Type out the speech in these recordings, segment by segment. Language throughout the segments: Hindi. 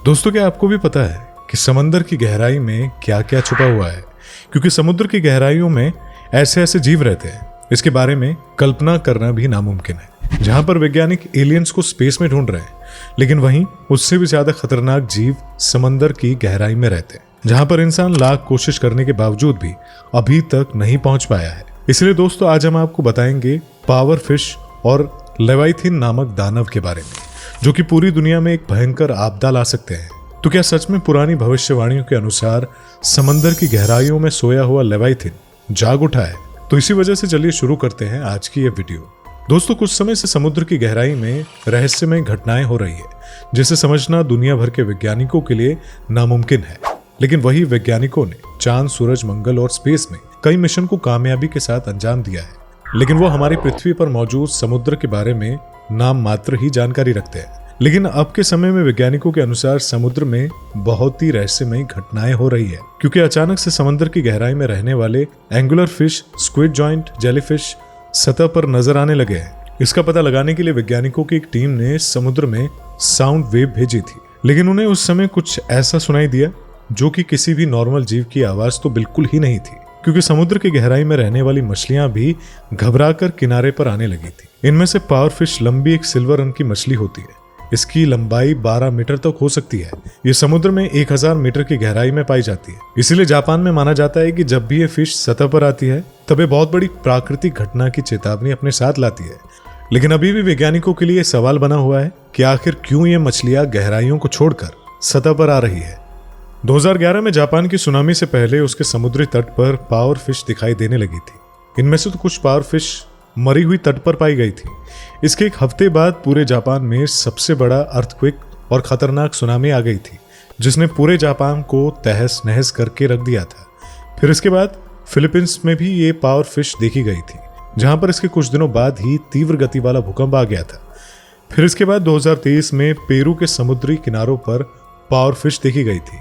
दोस्तों, क्या आपको भी पता है कि समंदर की गहराई में क्या क्या छुपा हुआ है? क्योंकि समुद्र की गहराइयों में ऐसे ऐसे जीव रहते हैं, इसके बारे में कल्पना करना भी नामुमकिन है। जहां पर वैज्ञानिक एलियंस को स्पेस में ढूंढ रहे हैं, लेकिन वहीं उससे भी ज्यादा खतरनाक जीव समंदर की गहराई में रहते हैं, जहां पर इंसान लाख कोशिश करने के बावजूद भी अभी तक नहीं पहुंच पाया है। इसलिए दोस्तों, आज हम आपको बताएंगे पावर फिश और लेवाइथिन नामक दानव के बारे में, जो कि पूरी दुनिया में एक भयंकर आपदा ला सकते हैं। तो क्या सच में पुरानी भविष्यवाणियों के अनुसार समंदर की गहराइयों में सोया हुआ लेवाइथिन जाग उठा है? तो इसी वजह से चलिए शुरू करते हैं आज की ये वीडियो। दोस्तों, कुछ समय से समुद्र की गहराई में रहस्यमय घटनाएं हो रही है, जिसे समझना दुनिया भर के वैज्ञानिकों के लिए नामुमकिन है। लेकिन वही वैज्ञानिकों ने चांद, सूरज, मंगल और स्पेस में कई मिशन को कामयाबी के साथ अंजाम दिया है, लेकिन वो हमारी पृथ्वी पर मौजूद समुद्र के बारे में नाम मात्र ही जानकारी रखते हैं। लेकिन अब के समय में वैज्ञानिकों के अनुसार समुद्र में बहुत ही रहस्यमय घटनाएं हो रही है, क्योंकि अचानक से समुद्र की गहराई में रहने वाले angular fish, squid joint jellyfish सतह पर नजर आने लगे हैं। इसका पता लगाने के लिए वैज्ञानिकों की एक टीम ने समुद्र में साउंड वेव भेजी थी, लेकिन उन्हें उस समय कुछ ऐसा सुनाई दिया जो कि किसी भी नॉर्मल जीव की आवाज तो बिल्कुल ही नहीं थी, क्योंकि समुद्र की गहराई में रहने वाली मछलियां भी घबराकर किनारे पर आने लगी थी। इनमें से पावर फिश लंबी एक सिल्वर रंग की मछली होती है। इसकी लंबाई 12 मीटर तक हो सकती है। ये समुद्र में 1000 मीटर की गहराई में पाई जाती है। इसीलिए जापान में माना जाता है कि जब भी ये फिश सतह पर आती है, तब ये बहुत बड़ी प्राकृतिक घटना की चेतावनी अपने साथ लाती है। लेकिन अभी भी वैज्ञानिकों के लिए सवाल बना हुआ है कि आखिर क्यों ये मछलियां गहराइयों को छोड़कर सतह पर आ रही है। 2011 में जापान की सुनामी से पहले उसके समुद्री तट पर पावर फिश दिखाई देने लगी थी। इनमें से तो कुछ पावर फिश मरी हुई तट पर पाई गई थी। इसके एक हफ्ते बाद पूरे जापान में सबसे बड़ा अर्थक्वेक और खतरनाक सुनामी आ गई थी, जिसने पूरे जापान को तहस नहस करके रख दिया था। फिर इसके बाद फिलीपींस में भी ये पावर फिश देखी गई थी, जहां पर इसके कुछ दिनों बाद ही तीव्र गति वाला भूकंप आ गया था। फिर इसके बाद 2023 में पेरू के समुद्री किनारों पर पावर फिश देखी गई थी।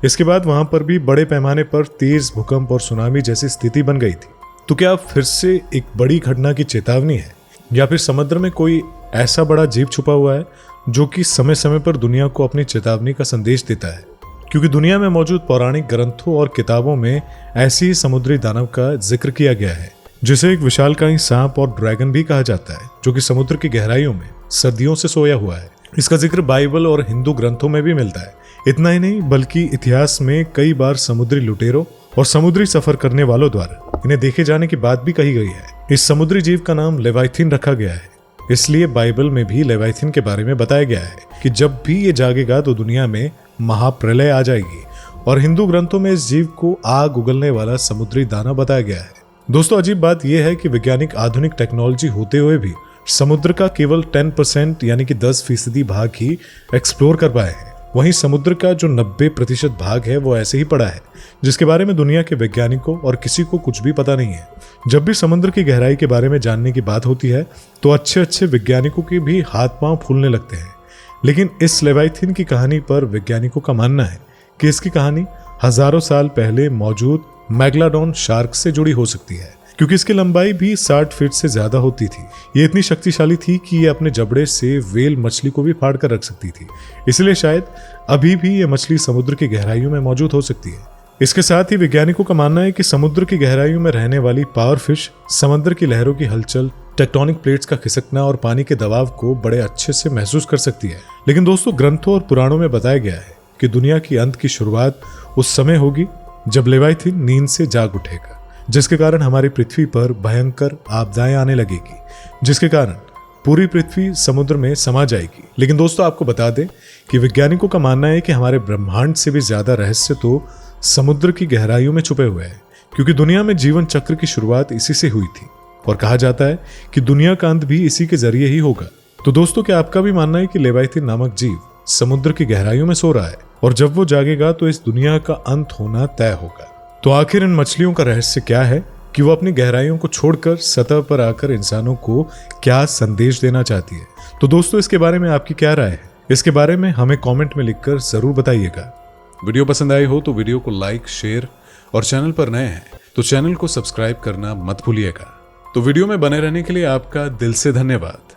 इसके बाद वहां पर भी बड़े पैमाने पर तेज भूकंप और सुनामी जैसी स्थिति बन गई थी। तो क्या फिर से एक बड़ी घटना की चेतावनी है, या फिर समुद्र में कोई ऐसा बड़ा जीव छुपा हुआ है जो कि समय समय पर दुनिया को अपनी चेतावनी का संदेश देता है? क्योंकि दुनिया में मौजूद पौराणिक ग्रंथों और किताबों में ऐसी ही समुद्री दानव का जिक्र किया गया है, जिसे एक विशालकाय सांप और ड्रैगन भी कहा जाता है, जो कि समुद्र की गहराइयों में सदियों से सोया हुआ है। इसका जिक्र बाइबल और हिंदू ग्रंथों में भी मिलता है। इतना ही नहीं, बल्कि इतिहास में कई बार समुद्री लुटेरों और समुद्री सफर करने वालों द्वारा इन्हें देखे जाने की बात भी कही गई है। इस समुद्री जीव का नाम लेवाइथिन रखा गया है। इसलिए बाइबल में भी लेवाइथिन के बारे में बताया गया है कि जब भी ये जागेगा तो दुनिया में महाप्रलय आ जाएगी, और हिंदू ग्रंथों में इस जीव को आग उगलने वाला समुद्री दानव बताया गया है। दोस्तों, अजीब बात यह है कि वैज्ञानिक आधुनिक टेक्नोलॉजी होते हुए भी समुद्र का केवल 10% यानी कि 10% भाग ही एक्सप्लोर कर पाए हैं। वहीं समुद्र का जो 90% भाग है वो ऐसे ही पड़ा है, जिसके बारे में दुनिया के वैज्ञानिकों और किसी को कुछ भी पता नहीं है। जब भी समुद्र की गहराई के बारे में जानने की बात होती है, तो अच्छे अच्छे वैज्ञानिकों के भी हाथ पांव फूलने लगते हैं। लेकिन इस लेवाइथिन की कहानी पर वैज्ञानिकों का मानना है कि इसकी कहानी हजारों साल पहले मौजूद मैगलाडोन शार्क से जुड़ी हो सकती है, क्योंकि इसकी लंबाई भी 60 फीट से ज्यादा होती थी। ये इतनी शक्तिशाली थी कि ये अपने जबड़े से व्हेल मछली को भी फाड़ कर रख सकती थी। इसलिए शायद अभी भी ये मछली समुद्र की गहराइयों में मौजूद हो सकती है। इसके साथ ही वैज्ञानिकों का मानना है कि समुद्र की गहराइयों में रहने वाली पावर फिश समंदर की लहरों की हलचल, टेक्टोनिक प्लेट्स का खिसकना और पानी के दबाव को बड़े अच्छे से महसूस कर सकती है। लेकिन दोस्तों, ग्रंथों और पुराणों में बताया गया है कि दुनिया की अंत की शुरुआत उस समय होगी जब लेवाइथिन नींद से जाग उठेगा, जिसके कारण हमारी पृथ्वी पर भयंकर आपदाएं आने लगेगी, जिसके कारण पूरी पृथ्वी समुद्र में समा जाएगी। लेकिन दोस्तों, आपको बता दें कि वैज्ञानिकों का मानना है कि हमारे ब्रह्मांड से भी ज्यादा रहस्य तो समुद्र की गहराइयों में छुपे हुए हैं, क्योंकि दुनिया में जीवन चक्र की शुरुआत इसी से हुई थी, और कहा जाता है कि दुनिया का अंत भी इसी के जरिए ही होगा। तो दोस्तों, क्या आपका भी मानना है कि लेवाइथिन नामक जीव समुद्र की गहराइयों में सो रहा है, और जब वो जागेगा तो इस दुनिया का अंत होना तय होगा? तो आखिर इन मछलियों का रहस्य क्या है कि वो अपनी गहराइयों को छोड़कर सतह पर आकर इंसानों को क्या संदेश देना चाहती है? तो दोस्तों, इसके बारे में आपकी क्या राय है? इसके बारे में हमें कमेंट में लिखकर जरूर बताइएगा। वीडियो पसंद आई हो तो वीडियो को लाइक, शेयर, और चैनल पर नए हैं तो चैनल को सब्सक्राइब करना मत भूलिएगा। तो वीडियो में बने रहने के लिए आपका दिल से धन्यवाद।